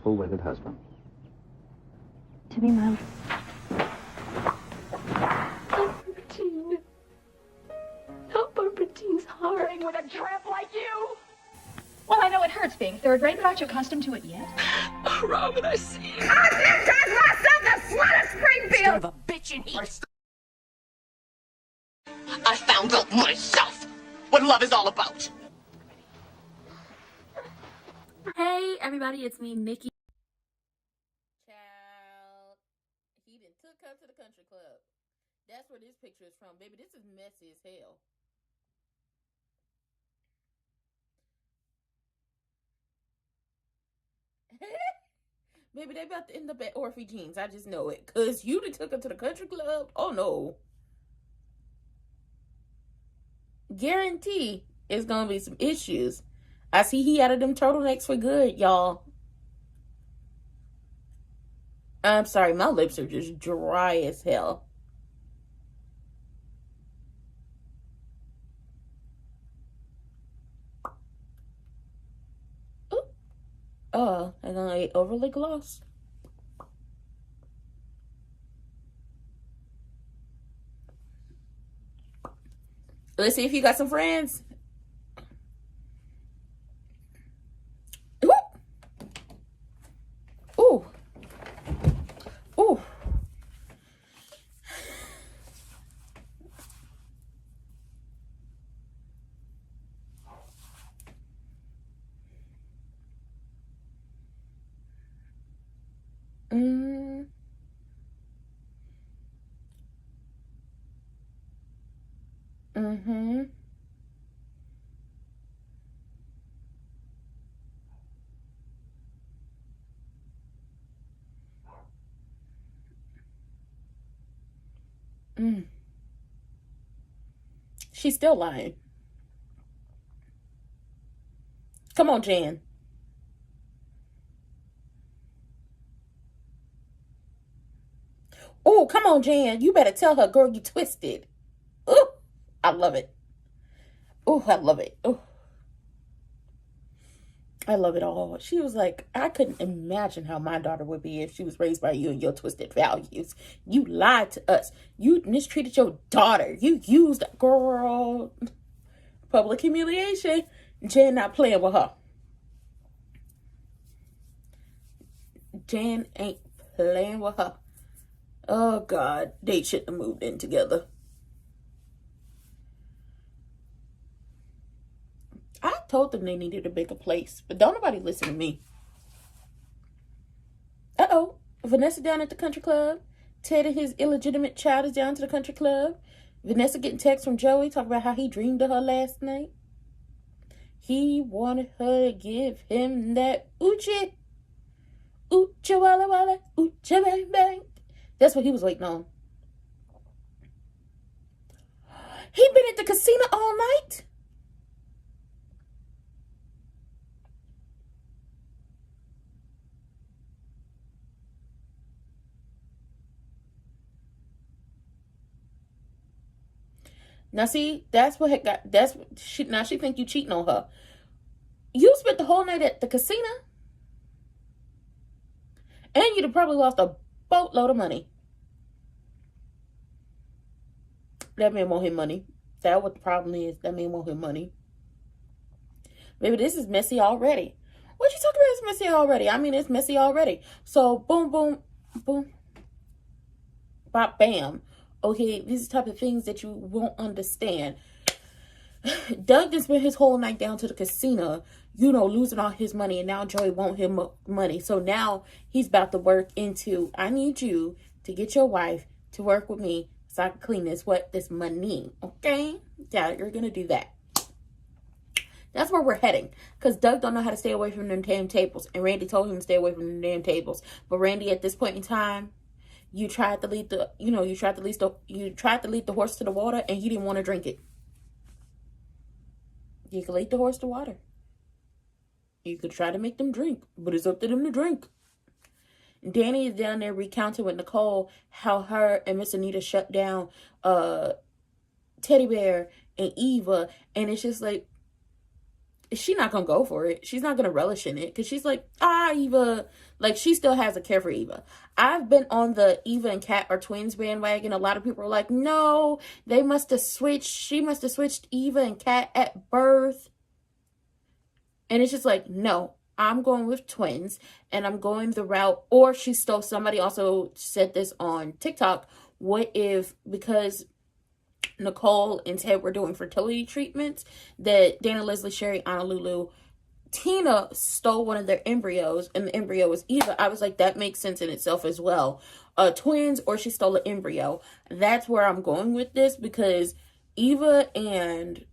purple-witted husband. To be my... Bertine. Not Bertine's heart. With a tramp like you? Well, I know it hurts, Bing. There are great but aren't you accustomed to it yet? Oh, Robin, I see. I baptized myself the slut of Springfield! Son of a bitch in here. I found out myself what love is all about. Hey everybody, it's me, Nikki. Child, he done took her to the country club. That's where this picture is from, baby. This is messy as hell. Baby, they about to end up at Orphe Jeans. I just know it. Because you done took her to the country club. Oh, no. Guarantee it's going to be some issues. I see he out of them turtlenecks for good, y'all. I'm sorry. My lips are just dry as hell. And then I overly gloss. Let's see if you got some friends. Ooh. Ooh. Ooh. Mm-hmm. She's still lying. Come on, Jan. Oh, come on, Jan. You better tell her, girl, you twisted. Ooh, I love it. Oh, I love it. Oh, I love it all. She was like, I couldn't imagine how my daughter would be if she was raised by you and your twisted values. You lied to us. You mistreated your daughter. You used a girl. Public humiliation. Jan not playing with her. Jan ain't playing with her. Oh, God. They shouldn't have moved in together. I told them they needed a bigger place, but don't nobody listen to me. Uh-oh. Vanessa down at the country club. Ted and his illegitimate child is down to the country club. Vanessa getting text from Joey talking about how he dreamed of her last night. He wanted her to give him that oochie. Oocha walla walla. Oocha bang bang. That's what he was waiting on. He been at the casino all night? Now see, that's what had got. That's she. Now she think you cheating on her. You spent the whole night at the casino, and you'd have probably lost a boatload of money. That man want his money. That's what the problem is. That man want his money. Maybe this is messy already. What you talking about? It's messy already. I mean, it's messy already. So boom, boom, boom, bop, bam. Okay, these are the type of things that you won't understand. Doug just spent his whole night down to the casino, you know, losing all his money, and now Joey won't him money. So now he's about to work into, I need you to get your wife to work with me so I can clean this money, okay? Yeah, you're going to do that. That's where we're heading, because Doug don't know how to stay away from them damn tables, and Randy told him to stay away from them damn tables. But Randy, at this point in time, you tried to lead the horse to the water, and he didn't want to drink it. You could lead the horse to water. You could try to make them drink, but it's up to them to drink. Danny is down there recounting with Nicole how her and Miss Anita shut down Teddy Bear and Eva, and it's just like, she's not gonna go for it. She's not gonna relish in it because she's like, Eva, like she still has a care for Eva. I've been on the Eva and Kat are twins bandwagon. A lot of people are like, no, they must have switched. She must have switched Eva and Kat at birth. And it's just like, no, I'm going with twins, and I'm going the route, or she stole. Somebody also said this on TikTok. What if, because Nicole and Ted were doing fertility treatments, that Dana, Leslie, Sherry, Anna Lulu, Tina stole one of their embryos, and the embryo was Eva. I was like, that makes sense in itself as well. Twins, or she stole an embryo. That's where I'm going with this, because Eva and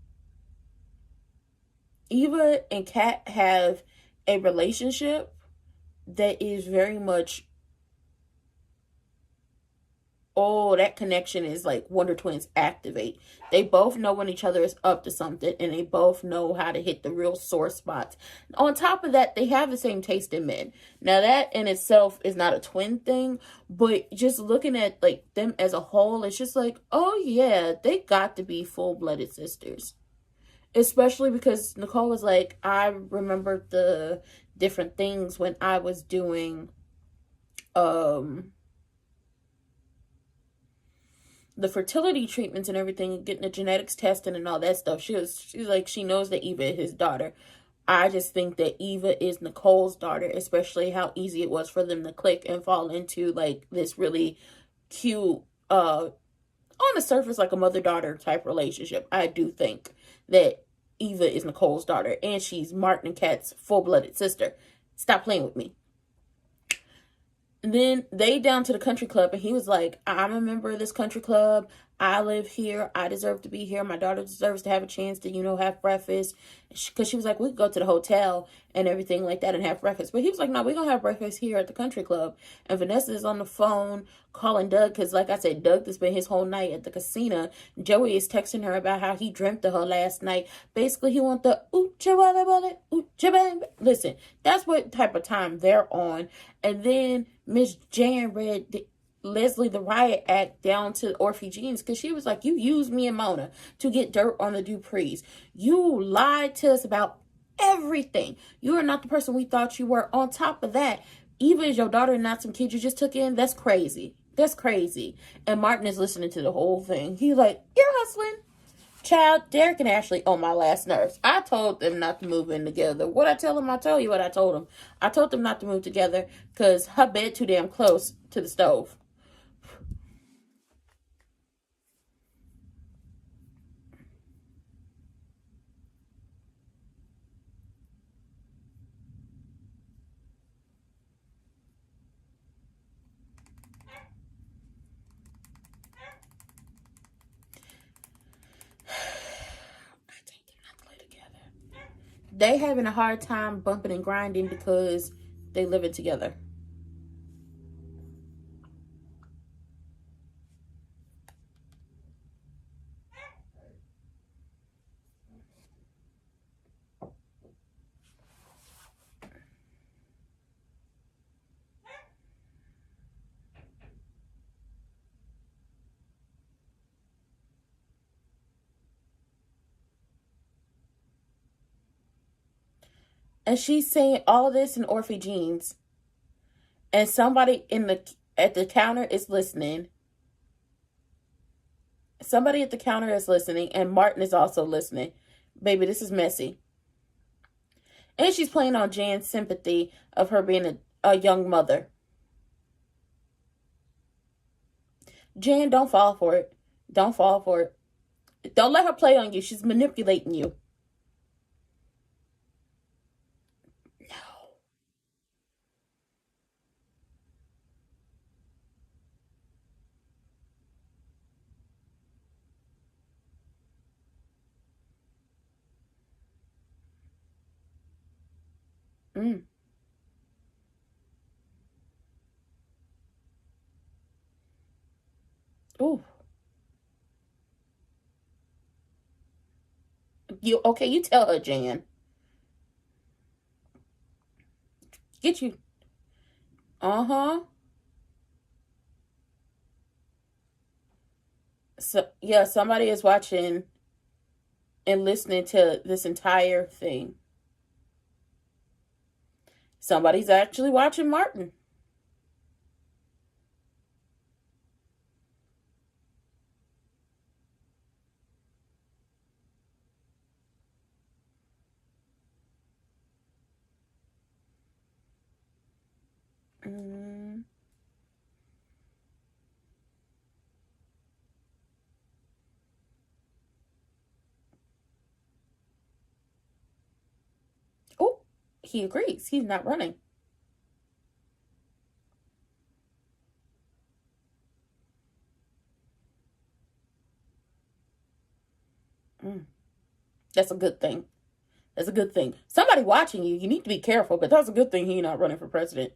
Kat have a relationship that is very much, that connection is like Wonder Twins activate. They both know when each other is up to something, and they both know how to hit the real sore spots. On top of that, they have the same taste in men. Now, that in itself is not a twin thing, but just looking at like them as a whole, it's just like, oh yeah, they got to be full-blooded sisters. Especially because Nicole was like, I remember the different things when I was doing the fertility treatments and everything, getting the genetics testing and all that stuff. She's like, she knows that Eva is his daughter. I just think that Eva is Nicole's daughter, especially how easy it was for them to click and fall into like this really cute, on the surface, like a mother-daughter type relationship. I do think that Eva is Nicole's daughter, and she's Martin and Kat's full-blooded sister. Stop playing with me. And then they down to the country club, and he was like, I'm a member of this country club. I live here. I deserve to be here. My daughter deserves to have a chance to, have breakfast. Because she was like, we could go to the hotel and everything like that and have breakfast. But he was like, no, we're going to have breakfast here at the country club. And Vanessa is on the phone calling Doug. Because like I said, Doug has been his whole night at the casino. Joey is texting her about how he dreamt of her last night. Basically, he wants the listen, that's what type of time they're on. And then Miss Jan read Leslie the Riot Act down to Orphe Jeans, because she was like, you used me and Mona to get dirt on the Duprees. You lied to us about everything. You are not the person we thought you were. On top of that, Eva is your daughter and not some kid you just took in. That's crazy. That's crazy. And Martin is listening to the whole thing. He's like, you're hustling. Child, Derek and Ashley on my last nerves. I told them not to move in together. What I tell them, I tell you what I told them. I told them not to move together because her bed too damn close to the stove. They having a hard time bumping and grinding because they living together. And she's saying all this in Orphe Jeans. And somebody at the counter is listening. Somebody at the counter is listening. And Martin is also listening. Baby, this is messy. And she's playing on Jan's sympathy of her being a young mother. Jan, don't fall for it. Don't fall for it. Don't let her play on you. She's manipulating you. Mm. Ooh. You tell her, Jan. Get you. Uh-huh. So, yeah, somebody is watching and listening to this entire thing. Somebody's actually watching Martin. Oh, he agrees. He's not running. That's a good thing. That's a good thing. Somebody watching you. You need to be careful, but that's a good thing he's not running for president.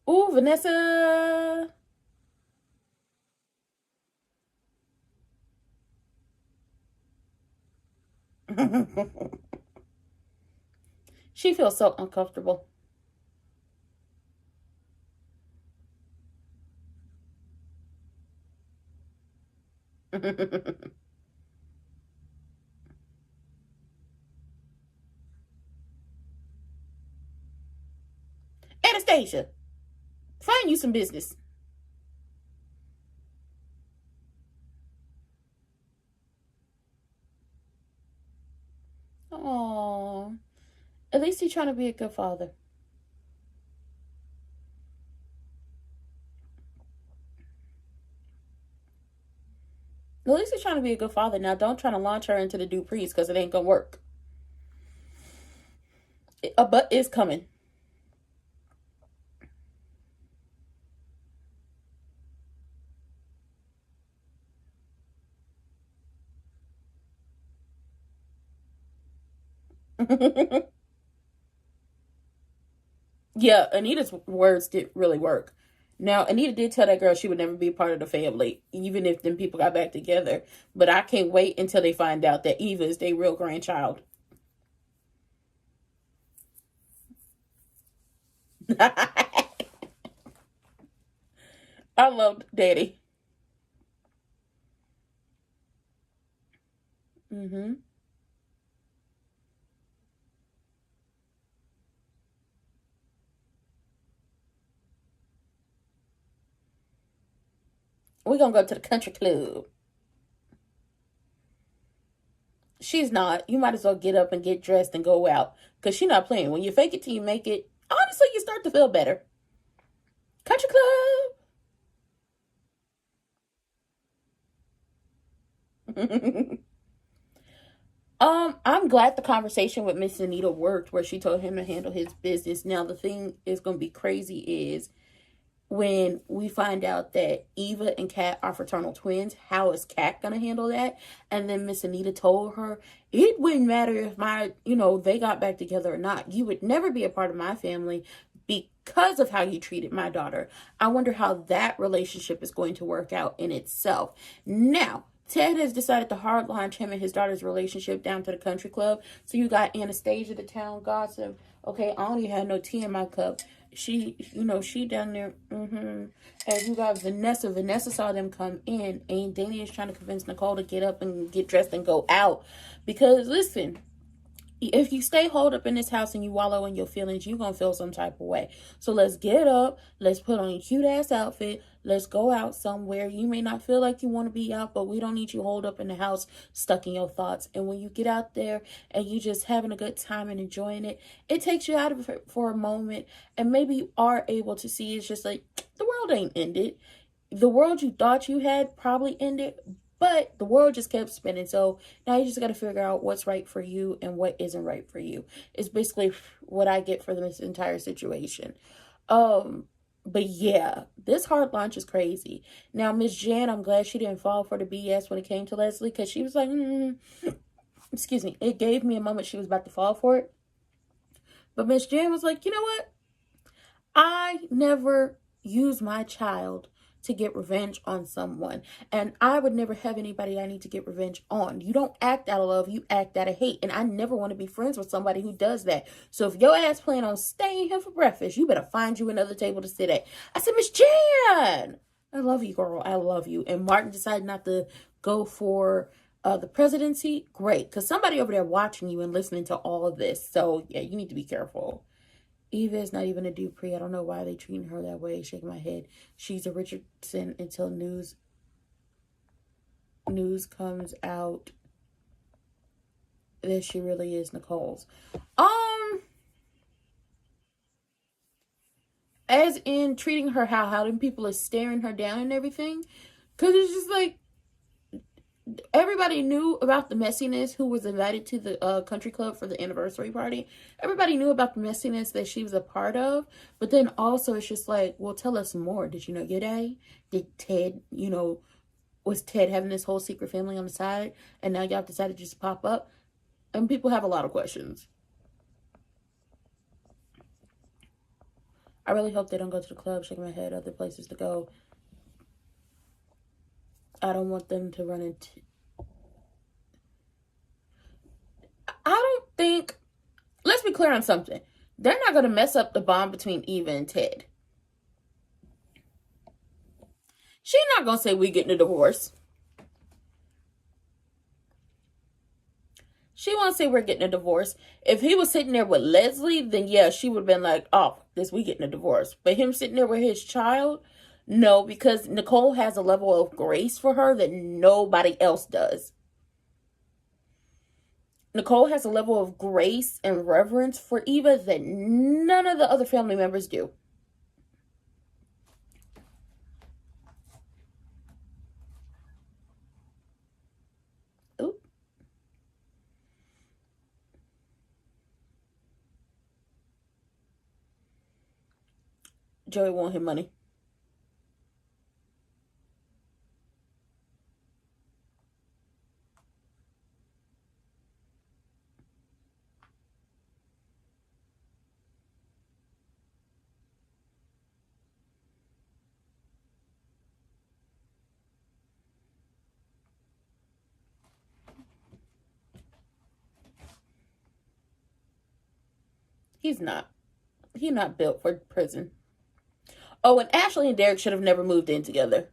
Ooh, Vanessa. She feels so uncomfortable. Anastasia, find you some business. Oh, at least he's trying to be a good father. At least he's trying to be a good father. Now, don't try to launch her into the Duprees because it ain't gonna work. A butt is coming. Yeah, Anita's words did really work. Now, Anita did tell that girl she would never be part of the family, even if them people got back together. But I can't wait until they find out that Eva is their real grandchild. I love Daddy. Mm-hmm. We're gonna go to the country club. She's not. You might as well get up and get dressed and go out. Because she's not playing. When you fake it till you make it, honestly, you start to feel better. Country club. I'm glad the conversation with Miss Anita worked where she told him to handle his business. Now, the thing is going to be crazy is when we find out that Eva and Kat are fraternal twins, how is Kat going to handle that? And then Miss Anita told her, it wouldn't matter if they got back together or not. You would never be a part of my family because of how you treated my daughter. I wonder how that relationship is going to work out in itself. Now, Ted has decided to hard launch him and his daughter's relationship down to the country club. So you got Anastasia, the town gossip. Okay, I only had no tea in my cup. She down there. And you got Vanessa. Vanessa saw them come in. And Danny is trying to convince Nicole to get up and get dressed and go out. Because, listen, if you stay holed up in this house and you wallow in your feelings, you're going to feel some type of way. So let's get up. Let's put on a cute-ass outfit. Let's go out somewhere. You may not feel like you want to be out, but we don't need you holed up in the house, stuck in your thoughts. And when you get out there and you just having a good time and enjoying it, it takes you out of it for a moment. And maybe you are able to see it's just like, the world ain't ended. The world you thought you had probably ended, but the world just kept spinning. So now you just got to figure out what's right for you and what isn't right for you. It's basically what I get for this entire situation. But yeah, this hard launch is crazy. Now, Miss Jan, I'm glad she didn't fall for the BS when it came to Leslie, because she was like, excuse me. It gave me a moment she was about to fall for it. But Miss Jan was like, you know what? I never use my child to get revenge on someone. And I would never have anybody I need to get revenge on. You don't act out of love, you act out of hate. And I never want to be friends with somebody who does that. So if your ass plan on staying here for breakfast, you better find you another table to sit at. I said, Miss Jan, I love you, girl. I love you. And Martin decided not to go for the presidency, great. Because somebody over there watching you and listening to all of this. So, yeah, you need to be careful. Eva is not even a Dupree. I don't know why they treating her that way. Shaking my head. She's a Richardson until news comes out that she really is Nicole's. As in treating her how them people are staring her down and everything. Because it's just like, everybody knew about the messiness who was invited to the country club for the anniversary party. Everybody knew about the messiness that she was a part of. But then also it's just like, well, tell us more. Did you know your day? Did Ted, was Ted having this whole secret family on the side? And now y'all decided to just pop up? And people have a lot of questions. I really hope they don't go to the club, shaking my head, other places to go. I don't want them to run into... I don't think... Let's be clear on something. They're not going to mess up the bond between Eva and Ted. She's not going to say we getting a divorce. She won't say we're getting a divorce. If he was sitting there with Leslie, then yeah, she would have been like, oh, we getting a divorce. But him sitting there with his child, no, because Nicole has a level of grace for her that nobody else does. Nicole has a level of grace and reverence for Eva that none of the other family members do. Ooh. Joey want his money. He's not. He's not built for prison. Oh, and Ashley and Derek should have never moved in together.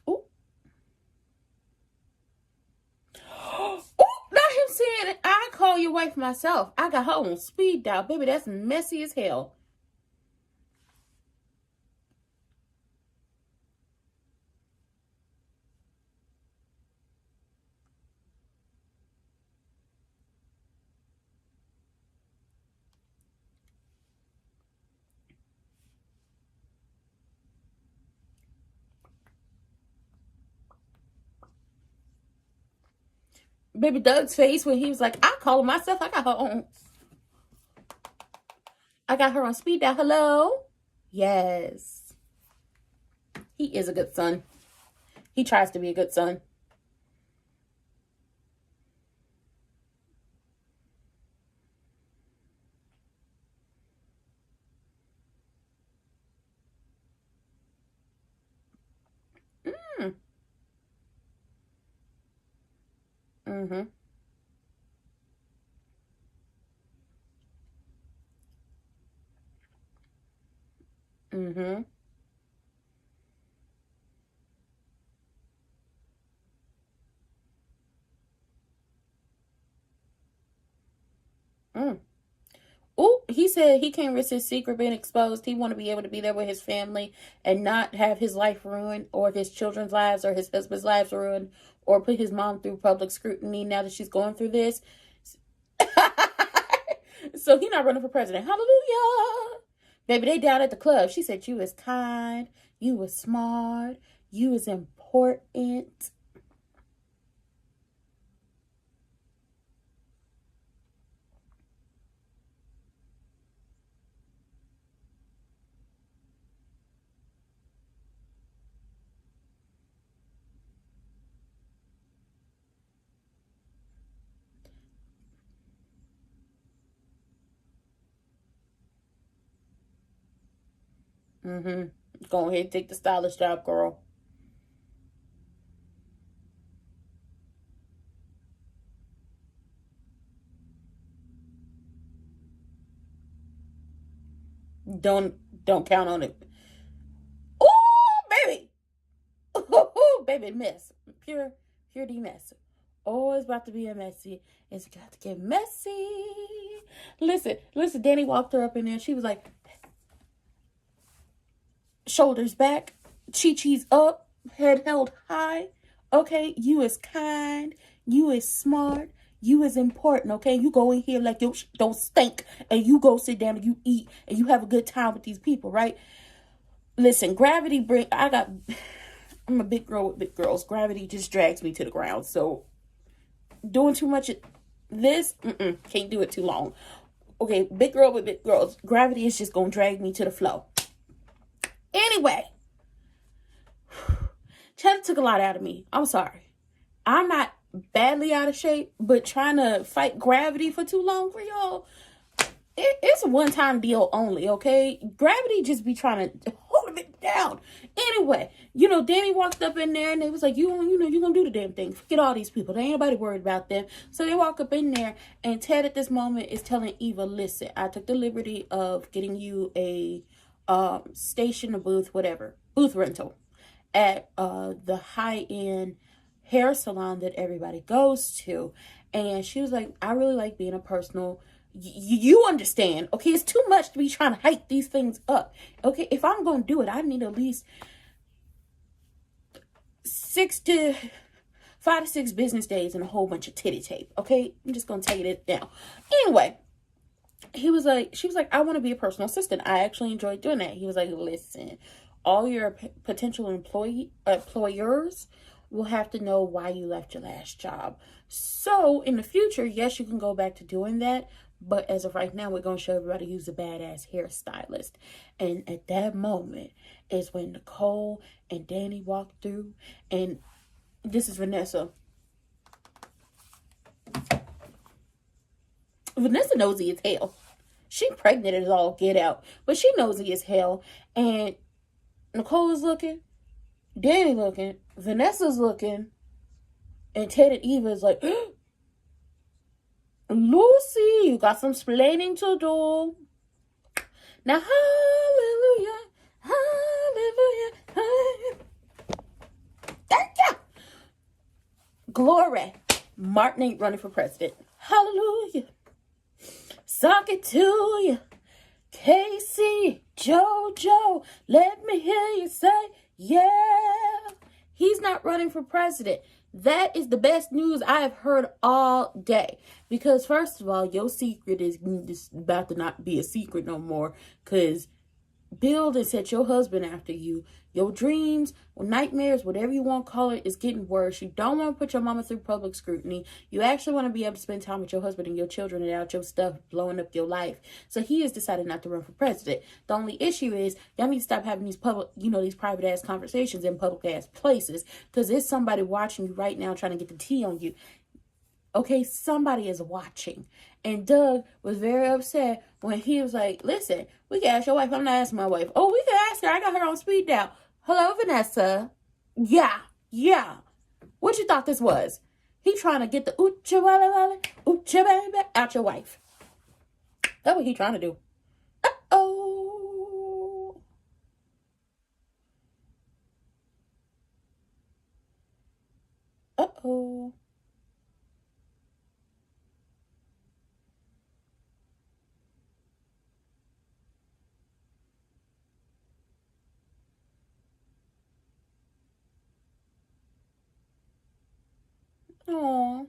Ooh. Ooh, not him saying, I call your wife myself. I got her on speed dial. Baby, that's messy as hell. Baby Doug's face when he was like, I call her myself. I got her on speed dial. Hello? Yes. He is a good son. He tries to be a good son. Mm-hmm. Mm-hmm. Mm. Oh, he said he can't risk his secret being exposed. He want to be able to be there with his family and not have his life ruined or his children's lives or his husband's lives ruined or put his mom through public scrutiny now that she's going through this. So he not running for president. Hallelujah. Baby, they down at the club. She said you was kind, you was smart, you was important. Mm-hmm. Go ahead and take the stylish job, girl. Don't count on it. Oh, baby. Oh, baby, mess. Pure D mess. Oh, it's about to be a messy. It's got to get messy. Listen. Danny walked her up in there. She was like, shoulders back, chi-chi's up, head held high. Okay, you is kind. You is smart. You is important, okay? You go in here like you don't stink, and you go sit down and you eat, and you have a good time with these people, right? Listen, gravity I'm a big girl with big girls. Gravity just drags me to the ground. So doing too much of this, can't do it too long. Okay, big girl with big girls. Gravity is just going to drag me to the flow. Anyway, Cheddar took a lot out of me. I'm sorry. I'm not badly out of shape, but trying to fight gravity for too long for y'all, it's a one-time deal only, okay? Gravity just be trying to hold it down. Anyway, Danny walked up in there and they was like, you gonna do the damn thing. Forget all these people. There ain't nobody worried about them. So they walk up in there, and Ted at this moment is telling Eva, listen, I took the liberty of getting you a station, a booth, whatever, booth rental at the high-end hair salon that everybody goes to. And she was like, I really like being a personal, you understand, okay? It's too much to be trying to hype these things up, okay? If I'm going to do it, I need at least 5 to 6 business days and a whole bunch of titty tape, okay? I'm just going to tell you that now. Anyway, she was like, I want to be a personal assistant. I actually enjoyed doing that. He was like, listen, all your potential employers will have to know why you left your last job. So in the future, yes, you can go back to doing that. But as of right now, we're going to show everybody who's a badass hairstylist. And at that moment is when Nicole and Danny walked through. And this is Vanessa. Vanessa nosy as hell. She pregnant as all get out. But she nosy as hell. And Nicole is looking. Danny looking. Vanessa's looking. And Ted and Eva is like, Lucy, you got some splaining to do. Now, hallelujah, hallelujah, hallelujah. Thank you. Glory. Martin ain't running for president. Hallelujah. Suck it to you. Casey, JoJo, let me hear you say, yeah. He's not running for president. That is the best news I have heard all day. Because first of all, your secret is about to not be a secret no more. Because Bill done set your husband after you. Your dreams or nightmares, whatever you want to call it, is getting worse. You don't want to put your mama through public scrutiny. You actually want to be able to spend time with your husband and your children and out your stuff, blowing up your life. So he has decided not to run for president. The only issue is y'all need to stop having these public, these private ass conversations in public ass places. Because there's somebody watching you right now trying to get the tea on you. Okay, somebody is watching. And Doug was very upset when he was like, listen, we can ask your wife. I'm not asking my wife. Oh, we can ask her. I got her on speed dial. Hello, Vanessa. Yeah. What you thought this was? He trying to get the oocha walla walla, oocha baby out your wife. That's what he trying to do. Uh-oh. Uh-oh. Aww.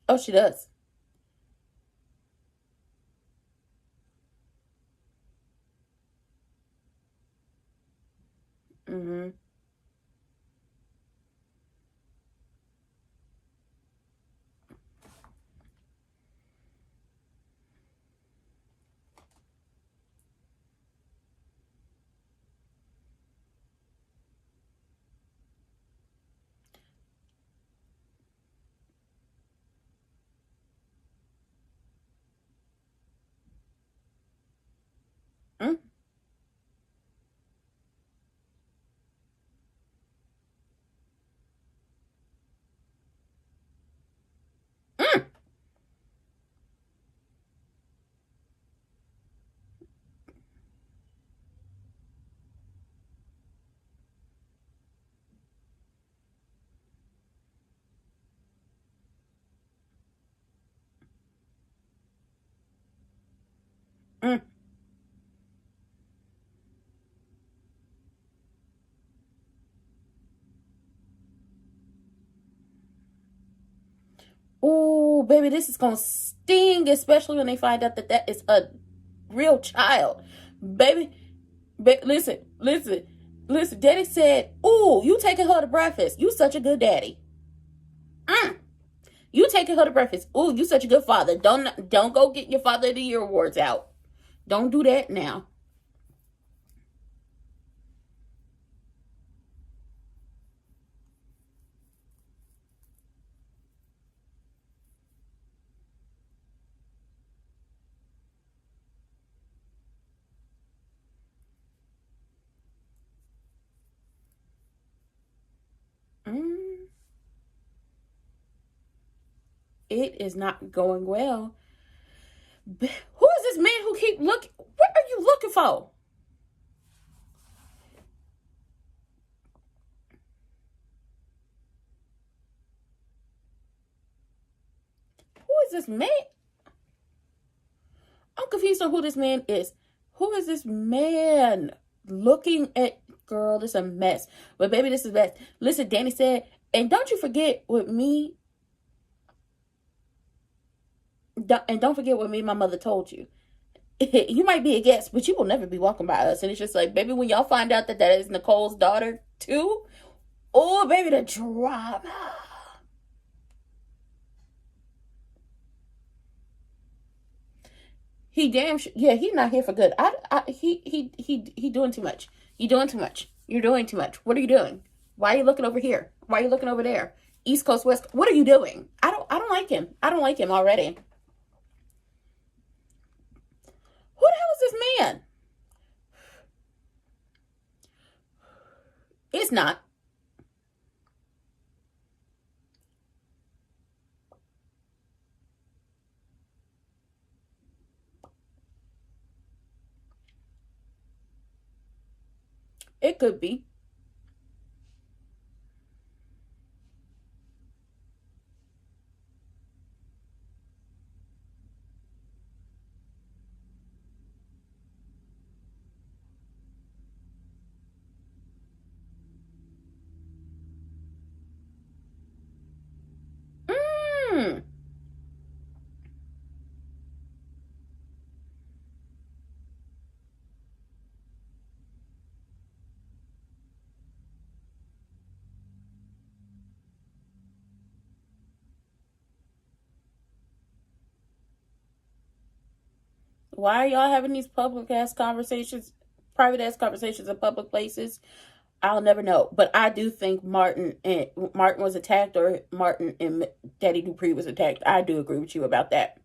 Oh, she does. Mm-hmm. Mm. Oh, baby, this is gonna sting, especially when they find out that that is a real child. Baby, listen, listen, listen. Daddy said, "Ooh, you taking her to breakfast? You such a good daddy. Mm. You taking her to breakfast? Ooh, you such a good father. Don't go get your Father of the Year awards out. Don't do that now." Mm. It is not going well. Who is this man who keep looking? What are you looking for? Who is this man? I'm confused on who this man is. Who is this man looking at? Girl, this is a mess. But baby, this is best. Listen, Danny said, and don't you forget with me. And don't forget what me and my mother told you. You might be a guest, but you will never be welcome by us. And it's just like, baby, when y'all find out that that is Nicole's daughter too, oh, baby, the drama. He damn sure, yeah, he's not here for good. He doing too much. You doing too much. You're doing too much. What are you doing? Why are you looking over here? Why are you looking over there? East Coast, West. What are you doing? I don't like him. I don't like him already. Who the hell is this man? It's not. It could be. Mm. Why are y'all having these public ass conversations, private ass conversations in public places? I'll never know. But I do think Martin was attacked, or Martin and Daddy Dupree was attacked. I do agree with you about that.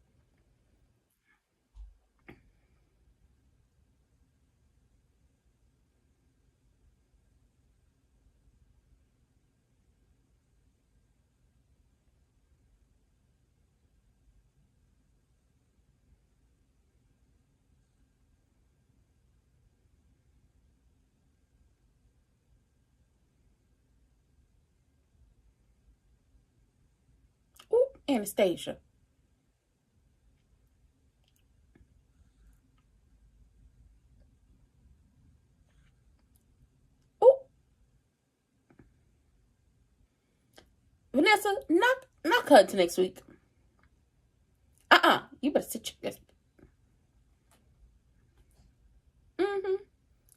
Ooh, Anastasia. Ooh, Vanessa, not cut to next week. You better sit your. Mm-hmm.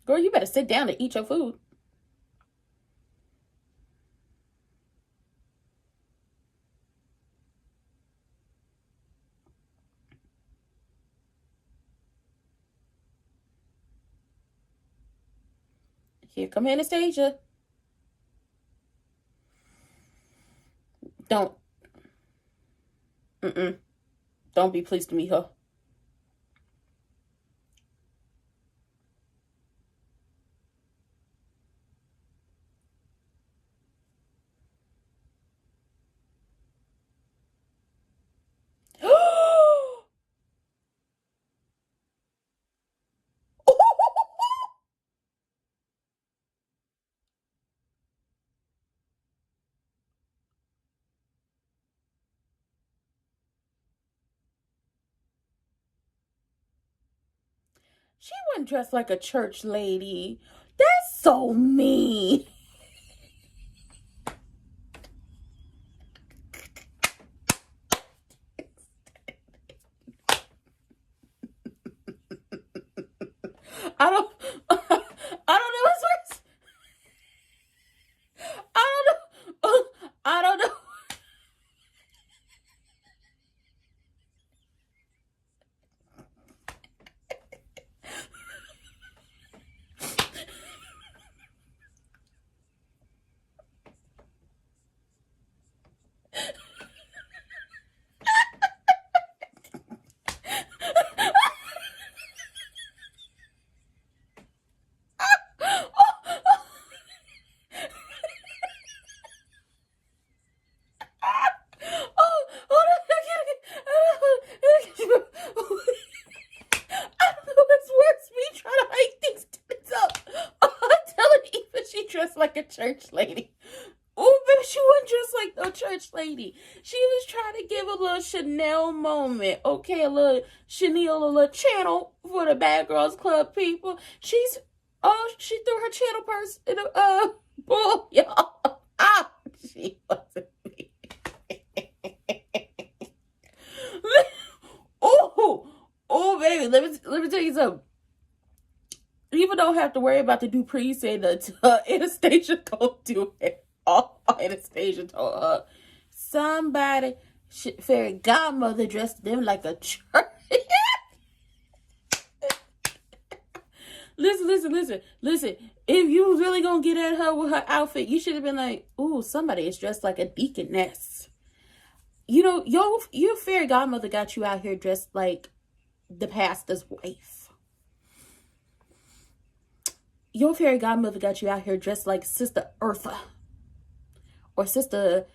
Girl, you better sit down and eat your food. Here come Anastasia. Don't. Mm-mm. Don't be pleased to meet her. She wasn't dressed like a church lady. That's so mean. I don't know what's worse. I don't know. I don't know. Like a church lady. Oh, but she wasn't just like a church lady. She was trying to give a little Chanel moment. Okay, a little Chanel, a little channel for the Bad Girls Club people. She threw her channel purse in a bowl, y'all. She wasn't me. Oh, baby, let me tell you something. People don't have to worry about the Dupree saying that Anastasia told do it. All Anastasia told her. Somebody, fairy godmother dressed them like a church. Listen. If you was really gonna get at her with her outfit, you should have been like, ooh, somebody is dressed like a deaconess. You know, your fairy godmother got you out here dressed like the pastor's wife. Your fairy godmother got you out here dressed like Sister Eartha. Or Sister,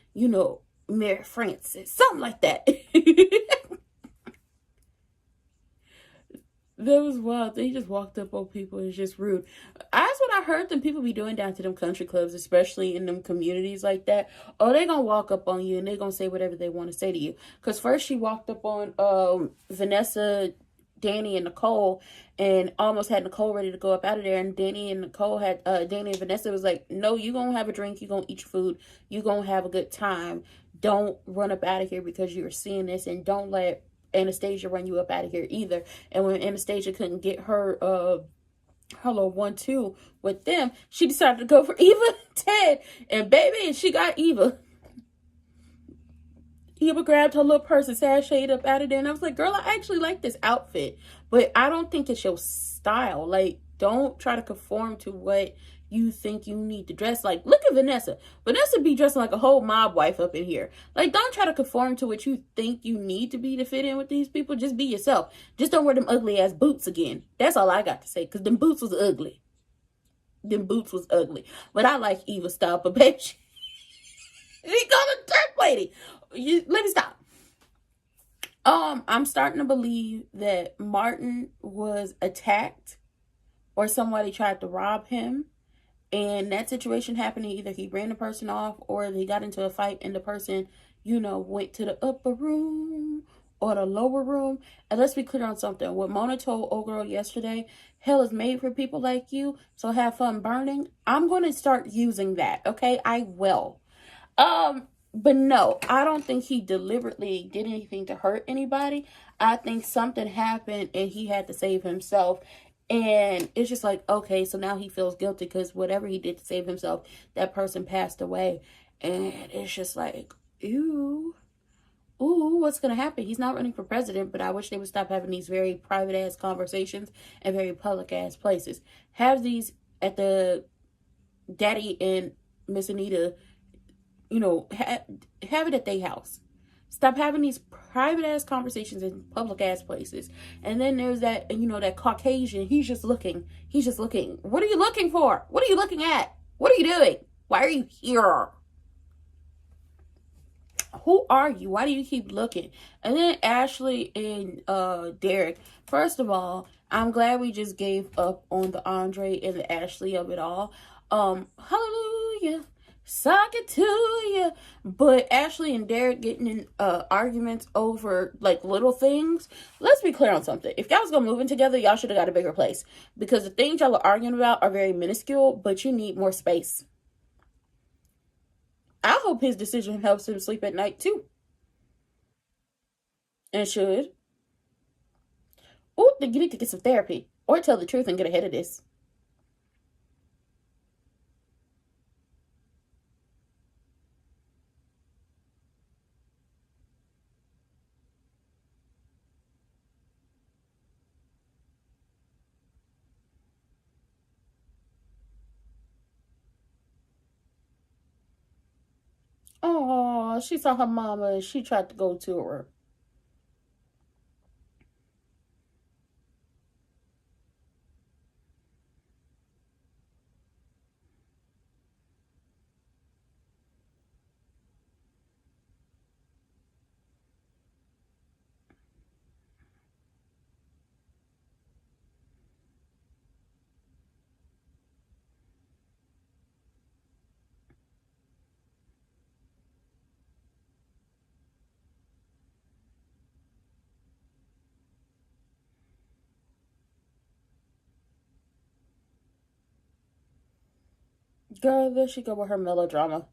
Mary Frances. Something like that. That was wild. They just walked up on people. It's just rude. That's what I heard them people be doing down to them country clubs, especially in them communities like that. Oh, they gonna walk up on you and they gonna say whatever they want to say to you. Because first she walked up on Vanessa, Danny, and Nicole, and almost had Nicole ready to go up out of there. And Danny and Vanessa was like, no, you gonna have a drink, you gonna eat your food, you gonna have a good time. Don't run up out of here because you're seeing this, and don't let Anastasia run you up out of here either. And when Anastasia couldn't get her little 1-2 with them, she decided to go for Eva and Ted. And baby, she got Eva. Eva grabbed her little purse and sashayed up out of there. And I was like, girl, I actually like this outfit, but I don't think it's your style. Like, don't try to conform to what you think you need to dress like. Look at Vanessa. Vanessa be dressing like a whole mob wife up in here. Like, don't try to conform to what you think you need to be to fit in with these people. Just be yourself. Just don't wear them ugly ass boots again. That's all I got to say, because them boots was ugly. But I like Eva's style, but baby, she called a dirt lady. Let me stop. I'm starting to believe that Martin was attacked or somebody tried to rob him. And that situation happening, either he ran the person off or they got into a fight and the person, went to the upper room or the lower room. And let's be clear on something. What Mona told old girl yesterday, hell is made for people like you, so have fun burning. I'm going to start using that, okay? I will. But no, I don't think he deliberately did anything to hurt anybody. I think something happened and he had to save himself. And it's just like, okay, so now he feels guilty because whatever he did to save himself, that person passed away. And it's just like, ooh, what's going to happen? He's not running for president, but I wish they would stop having these very private ass conversations and very public ass places. Have these at the Daddy and Miss Anita, have it at their house. Stop having these private ass conversations in public ass places. And then there's that, that Caucasian. He's just looking. What are you looking for? What are you looking at? What are you doing? Why are you here? Who are you? Why do you keep looking? And then Ashley and Derek. First of all, I'm glad we just gave up on the Andre and the Ashley of it all. Hallelujah. Sock it to you. But Ashley and Derek getting in arguments over like little things. Let's be clear on something. If y'all was gonna move in together, y'all should have got a bigger place, because the things y'all are arguing about are very minuscule, but you need more space. I hope his decision helps him sleep at night too. And should. Oh, you need to get some therapy, or tell the truth and get ahead of this. Oh, she saw her mama and she tried to go to her. Girl, there she go with her melodrama.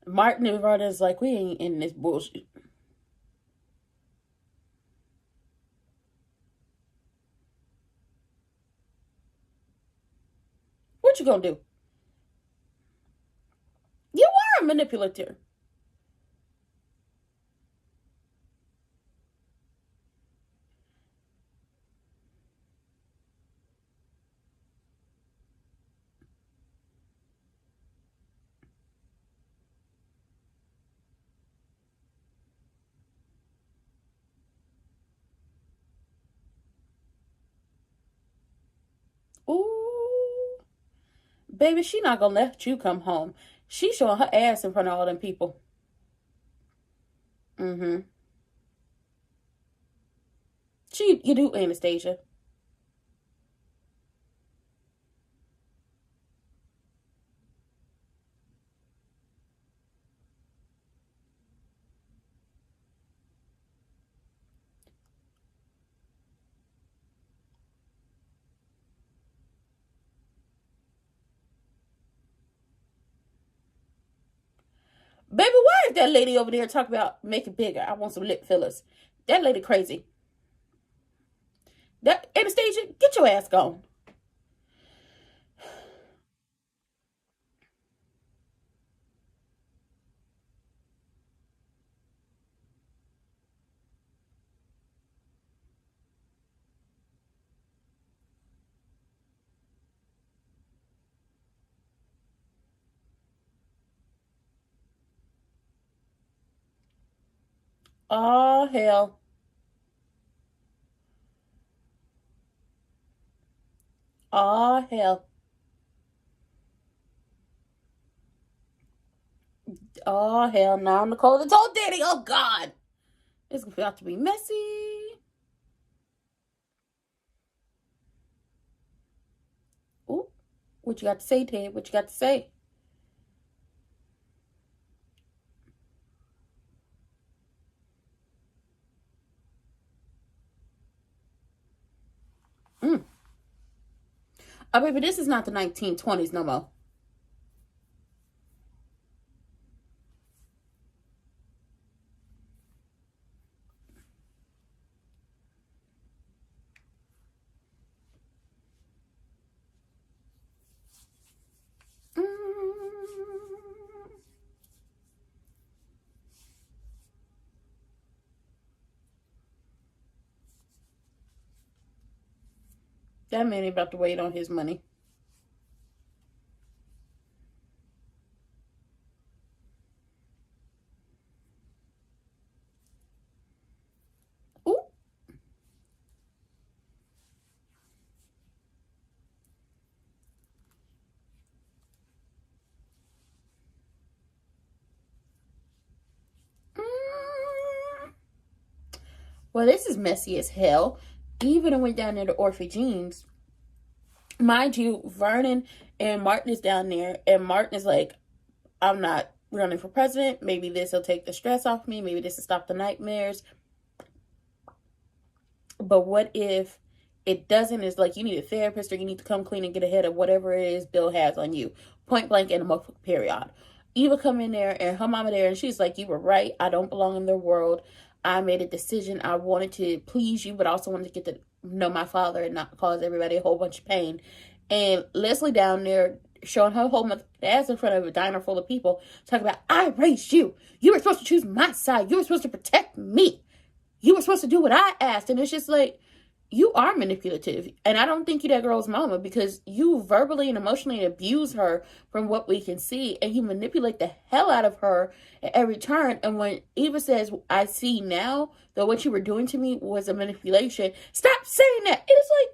Martin and Rhoda's like, we ain't in this bullshit. What you gonna do? You are a manipulator. Ooh. Baby, she not gonna let you come home. She showing her ass in front of all them people. Mm-hmm. You do, Anastasia. Baby, why is that lady over there talking about make it bigger? I want some lip fillers. That lady crazy. That Anastasia, get your ass gone. Oh, hell. Oh, hell. Oh, hell. Now Nicole the told Daddy. Oh, God. It's about to be messy. Ooh. What you got to say, Ted? What you got to say? Oh, baby, this is not the 1920s no more. That man ain't about to wait on his money. Ooh. Well, this is messy as hell. Even when we went down there to Orphe Jeans, mind you, Vernon and Martin is down there, and Martin is like, I'm not running for president. Maybe this will take the stress off me. Maybe this will stop the nightmares. But what if it doesn't? Is like, you need a therapist, or you need to come clean and get ahead of whatever it is Bill has on you. Point blank in a multiple period. Eva come in there and her mama there, and she's like, you were right. I don't belong in their world. I made a decision. I wanted to please you, but also wanted to get to know my father and not cause everybody a whole bunch of pain. And Leslie down there showing her whole ass in front of a diner full of people, talking about, I raised you. You were supposed to choose my side. You were supposed to protect me. You were supposed to do what I asked. And it's just like, you are manipulative. And I don't think you that girl's mama, because you verbally and emotionally abuse her from what we can see. And you manipulate the hell out of her at every turn. And when Eva says, I see now that what you were doing to me was a manipulation, stop saying that. It is like,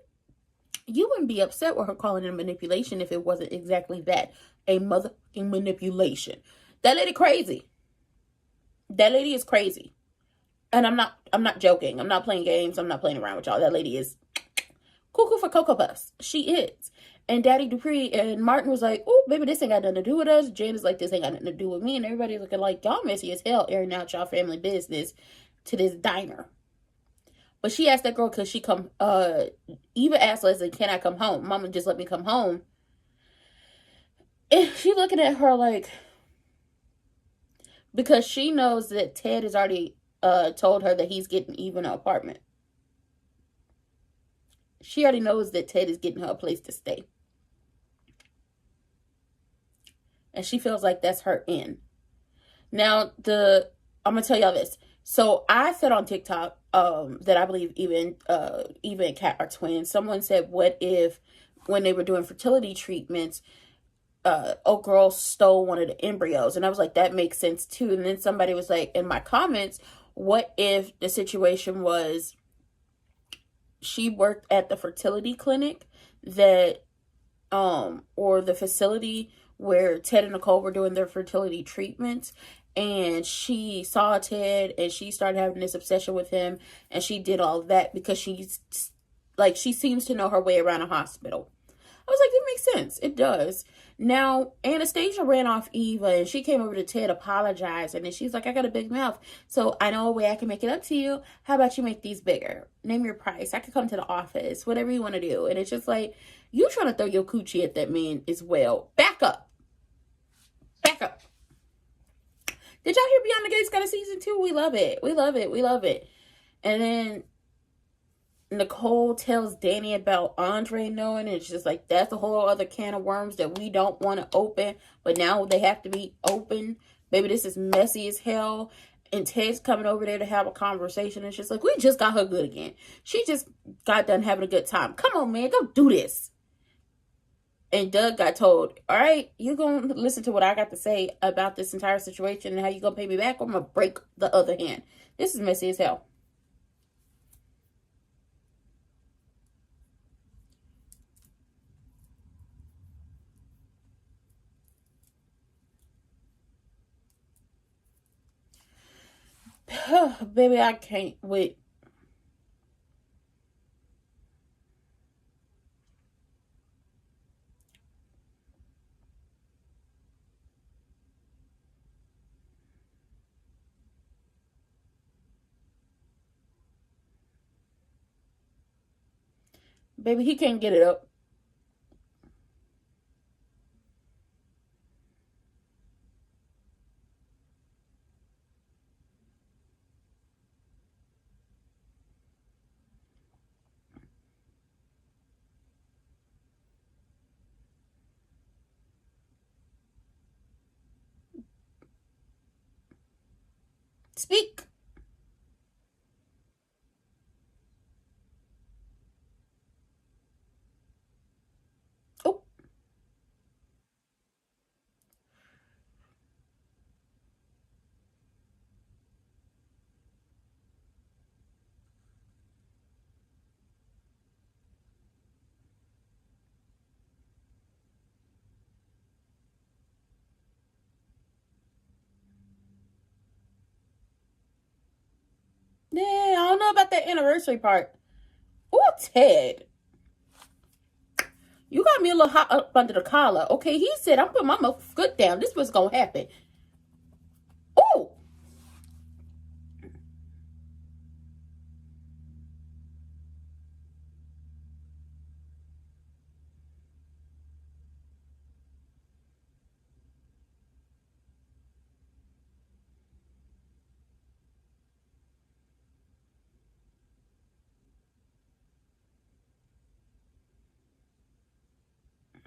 you wouldn't be upset with her calling it a manipulation if it wasn't exactly that. A motherfucking manipulation. That lady crazy. That lady is crazy. And I'm not joking. I'm not playing games. I'm not playing around with y'all. That lady is cuckoo for Cocoa Puffs. She is. And Daddy Dupree and Martin was like, oh, baby, this ain't got nothing to do with us. Jen is like, this ain't got nothing to do with me. And everybody's looking like, y'all messy as hell airing out y'all family business to this diner. But she asked that girl, because Eva asked Leslie, can I come home? Mama just let me come home. And she looking at her like, because she knows that Ted has already told her that he's getting Eva an apartment. She already knows that Ted is getting her a place to stay. And she feels like that's her in. Now, I'm going to tell y'all this. So I said on TikTok that I believe Eva and Kat are twins. Someone said, what if when they were doing fertility treatments, old girl stole one of the embryos? And I was like, that makes sense too. And then somebody was like, in my comments, what if the situation was she worked at the fertility clinic that, or the facility where Ted and Nicole were doing their fertility treatments, and she saw Ted and she started having this obsession with him, and she did all that because she seems to know her way around a hospital. I was like, it makes sense. It does. Now, Anastasia ran off Eva, and she came over to Ted, apologized, and then she's like, I got a big mouth, so I know a way I can make it up to you. How about you make these bigger? Name your price. I could come to the office, whatever you want to do. And it's just like, you trying to throw your coochie at that man as well. Back up. Back up. Did y'all hear Beyond the Gates got a season 2? We love it. We love it. We love it. And then Nicole tells Danny about Andre knowing, and it's just like, that's a whole other can of worms that we don't want to open, but now they have to be open. Baby, this is messy as hell. And Ted's coming over there to have a conversation, and it's just like, we just got her good again. She just got done having a good time. Come on, man, go do this. And Doug got told, all right, you're going to listen to what I got to say about this entire situation and how you going to pay me back, or I'm going to break the other hand. This is messy as hell. Baby, I can't wait. Baby, he can't get it up. Speak. Oh. Yeah, I don't know about that anniversary part. Oh, Ted. You got me a little hot up under the collar. Okay, he said, I'm putting my foot down. This was going to happen. Oh.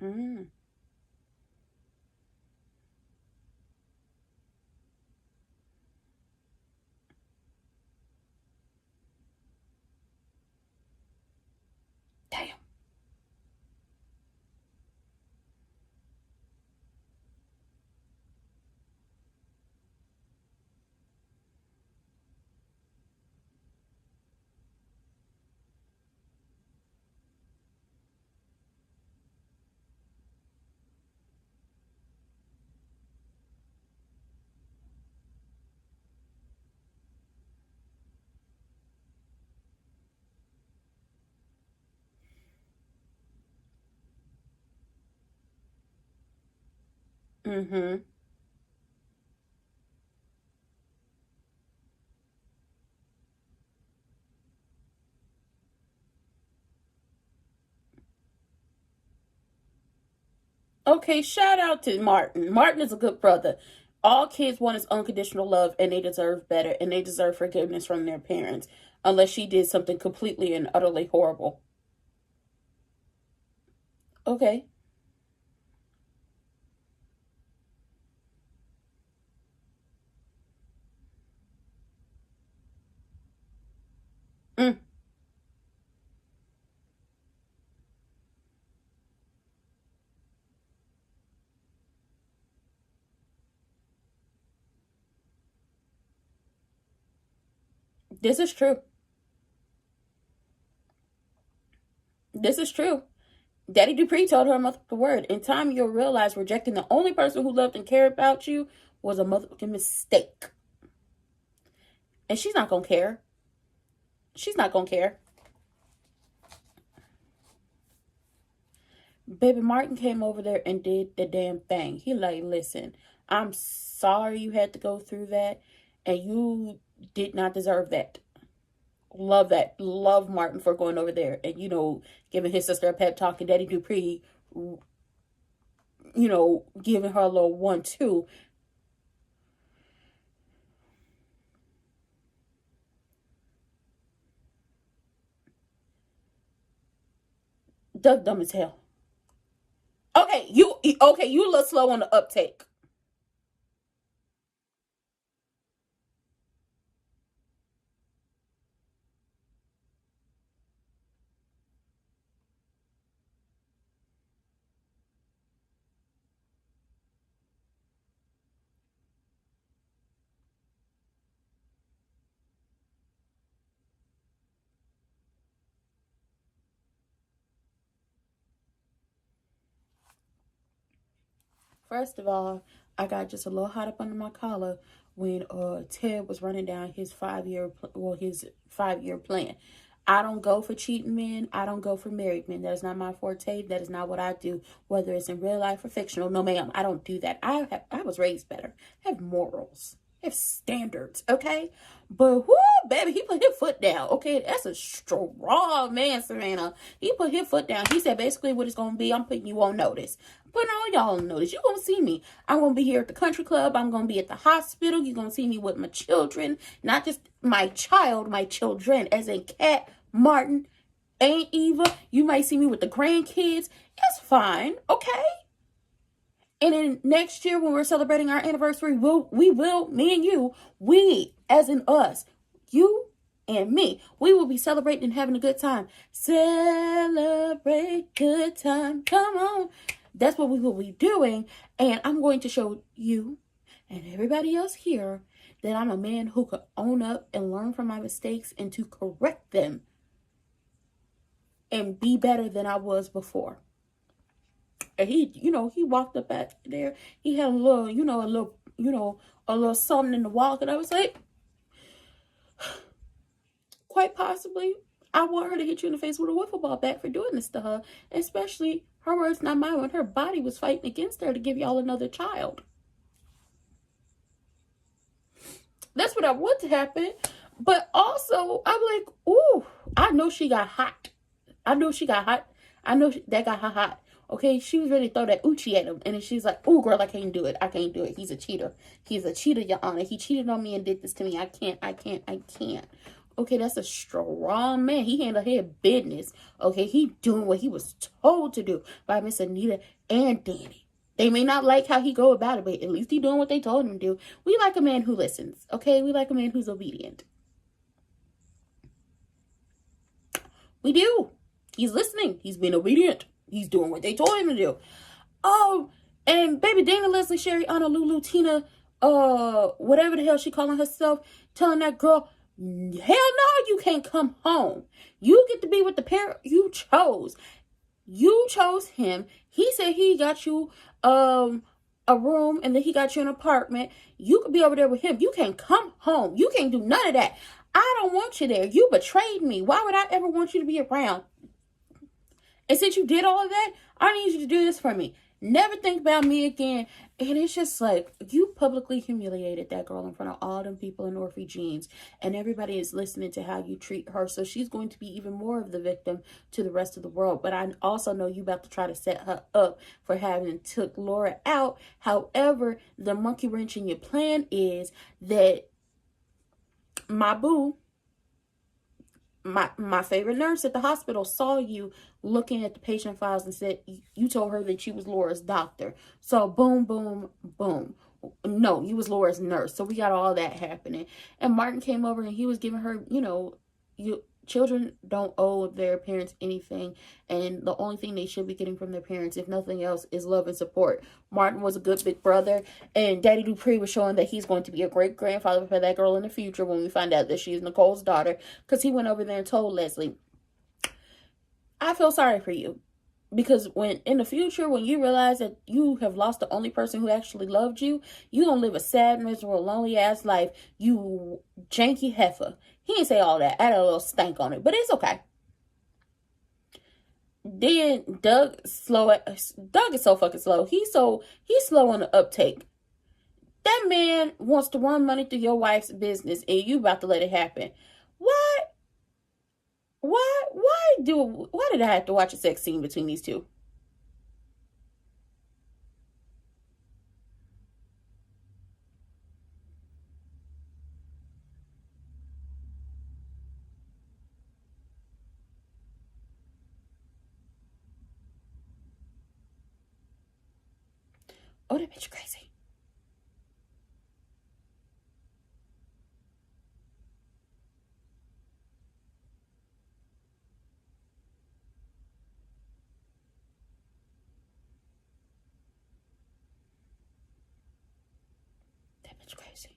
Mm. Damn. Mm-hmm. Okay, shout out to Martin. Martin is a good brother. All kids want is unconditional love, and they deserve better, and they deserve forgiveness from their parents, unless she did something completely and utterly horrible. Okay. Mm. This is true. This is true. Daddy Dupree told her a motherfucking word. In time, you'll realize rejecting the only person who loved and cared about you was a motherfucking mistake. And she's not gonna care. She's not gonna care. Baby Martin came over there and did the damn thing. He like, listen, I'm sorry you had to go through that, and you did not deserve that. Love that. Love Martin for going over there and, giving his sister a pep talk, and Daddy Dupree, giving her a little 1-2. Dumb as hell. Okay, you a little slow on the uptake. First of all, I got just a little hot up under my collar when Ted was running down his 5-year plan. I don't go for cheating men. I don't go for married men. That is not my forte. That is not what I do, whether it's in real life or fictional. No, ma'am, I don't do that. I was raised better. I have morals. I have standards, okay? But whoo, baby, he put his foot down. Okay, that's a strong man, Savannah. He put his foot down. He said basically what it's gonna be, I'm putting you on notice. I'm putting all y'all on notice. You're gonna see me. I'm gonna be here at the country club. I'm gonna be at the hospital. You're gonna see me with my children. Not just my child, my children, as in Kat, Martin, Aunt Eva. You might see me with the grandkids. It's fine, okay? And then next year when we're celebrating our anniversary, we will, me and you, we, as in us, you and me, we will be celebrating and having a good time. Celebrate good time. Come on. That's what we will be doing. And I'm going to show you and everybody else here that I'm a man who could own up and learn from my mistakes and to correct them and be better than I was before. And he walked up back there. He had a little something in the walk. And I was like, quite possibly, I want her to hit you in the face with a wiffle ball bat for doing this to her. Especially, her words, not mine, when her body was fighting against her to give y'all another child. That's what I want to happen. But also, I'm like, ooh, I know she got hot. I know she got hot. I know that got her hot. Okay, she was ready to throw that Uchi at him. And then she's like, ooh, girl, I can't do it. I can't do it. He's a cheater. He's a cheater, Your Honor. He cheated on me and did this to me. I can't. Okay, that's a strong man. He handled his business. Okay, he doing what he was told to do by Miss Anita and Danny. They may not like how he go about it, but at least he doing what they told him to do. We like a man who listens. Okay, we like a man who's obedient. We do. He's listening. He's being obedient. He's doing what they told him to do. Oh, and baby Dana, Leslie, Sherry, Anna, Lulu, Tina, whatever the hell she calling herself, telling that girl, hell no, you can't come home. You get to be with the parent you chose. You chose him. He said he got you a room and then he got you an apartment. You could be over there with him. You can't come home. You can't do none of that. I don't want you there. You betrayed me. Why would I ever want you to be around? And since you did all of that, I need you to do this for me. Never think about me again. And it's just like, you publicly humiliated that girl in front of all them people in North Jeans. And everybody is listening to how you treat her. So she's going to be even more of the victim to the rest of the world. But I also know you about to try to set her up for having took Laura out. However, the monkey wrench in your plan is that my boo, my favorite nurse at the hospital saw you looking at the patient files and said you told her that you was Laura's doctor. So boom, boom, boom. No, you was Laura's nurse. So we got all that happening. And Martin came over and he was giving her, children don't owe their parents anything. And the only thing they should be getting from their parents, if nothing else, is love and support. Martin was a good big brother. And Daddy Dupree was showing that he's going to be a great grandfather for that girl in the future when we find out that she's Nicole's daughter. Because he went over there and told Leslie, I feel sorry for you. Because when in the future, when you realize that you have lost the only person who actually loved you, you gonna live a sad, miserable, lonely ass life. You janky heifer. He didn't say all that. Add a little stank on it, but it's okay. Then Doug is so fucking slow. He's slow on the uptake. That man wants to run money through your wife's business, and you about to let it happen. What? Why did I have to watch a sex scene between these two? Oh, that bitch crazy. That bitch crazy.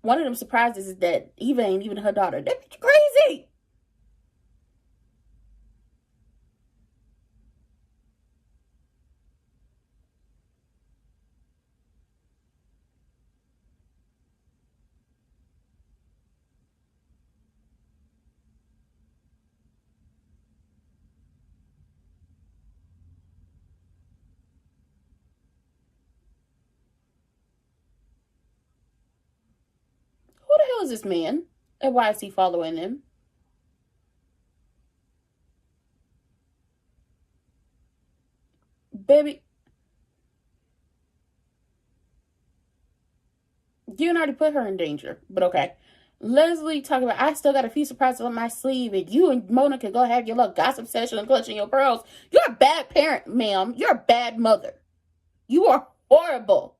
One of them surprises is that Eva ain't even her daughter. That bitch crazy. Who the hell is this man? And why is he following him? Baby, you already put her in danger, but okay. Leslie talking about, I still got a few surprises on my sleeve, and you and Mona can go have your little gossip session and clutching your pearls. You're a bad parent, ma'am. You're a bad mother. You are horrible.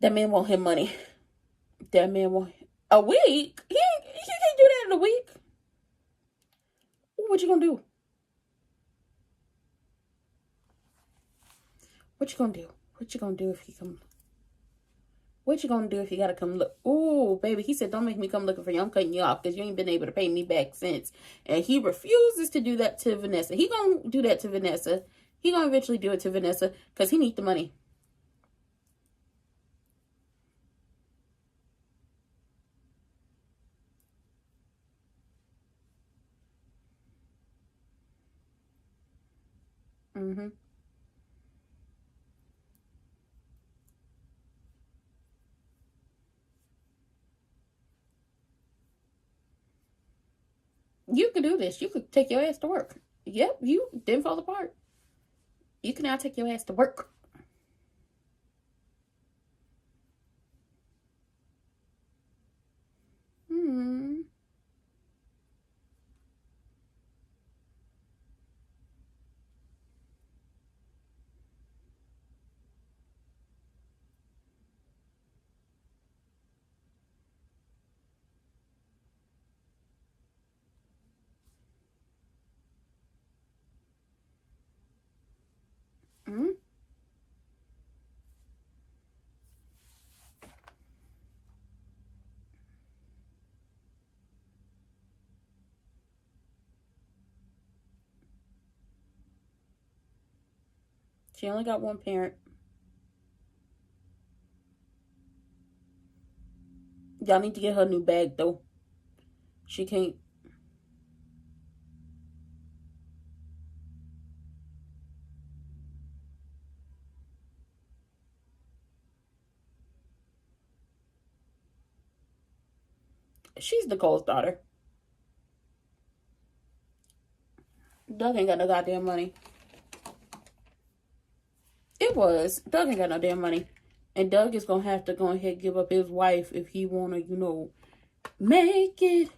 That man want him money. That man want a week. He can't do that in a week. What you gonna do? What you gonna do? What you gonna do if he come? What you gonna do if you gotta come look? Ooh, baby, he said, don't make me come looking for you. I'm cutting you off because you ain't been able to pay me back since. And he refuses to do that to Vanessa. He gonna do that to Vanessa. He gonna eventually do it to Vanessa because he need the money. Mm-hmm. You could do this. You could take your ass to work. Yep, you didn't fall apart. You can now take your ass to work. Hmm. Hmm. She only got one parent. Y'all need to get her a new bag, though. She can't. She's Nicole's daughter. Doug ain't got no goddamn money. It was. Doug ain't got no damn money. And Doug is going to have to go ahead and give up his wife if he want to, you know, make it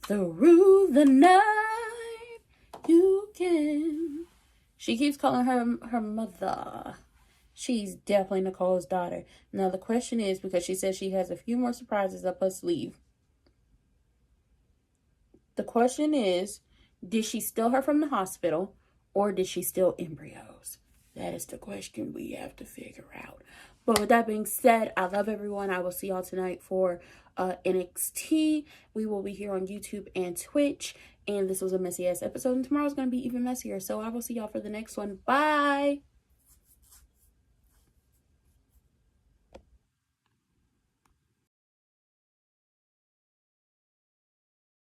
through the night. You can. She keeps calling her mother. She's definitely Nicole's daughter. Now, the question is, because she says she has a few more surprises up her sleeve. The question is, did she steal her from the hospital or did she steal embryos? That is the question we have to figure out. But with that being said, I love everyone. I will see y'all tonight for NXT. We will be here on YouTube and Twitch. And this was a messy ass episode. And tomorrow's going to be even messier. So I will see y'all for the next one. Bye.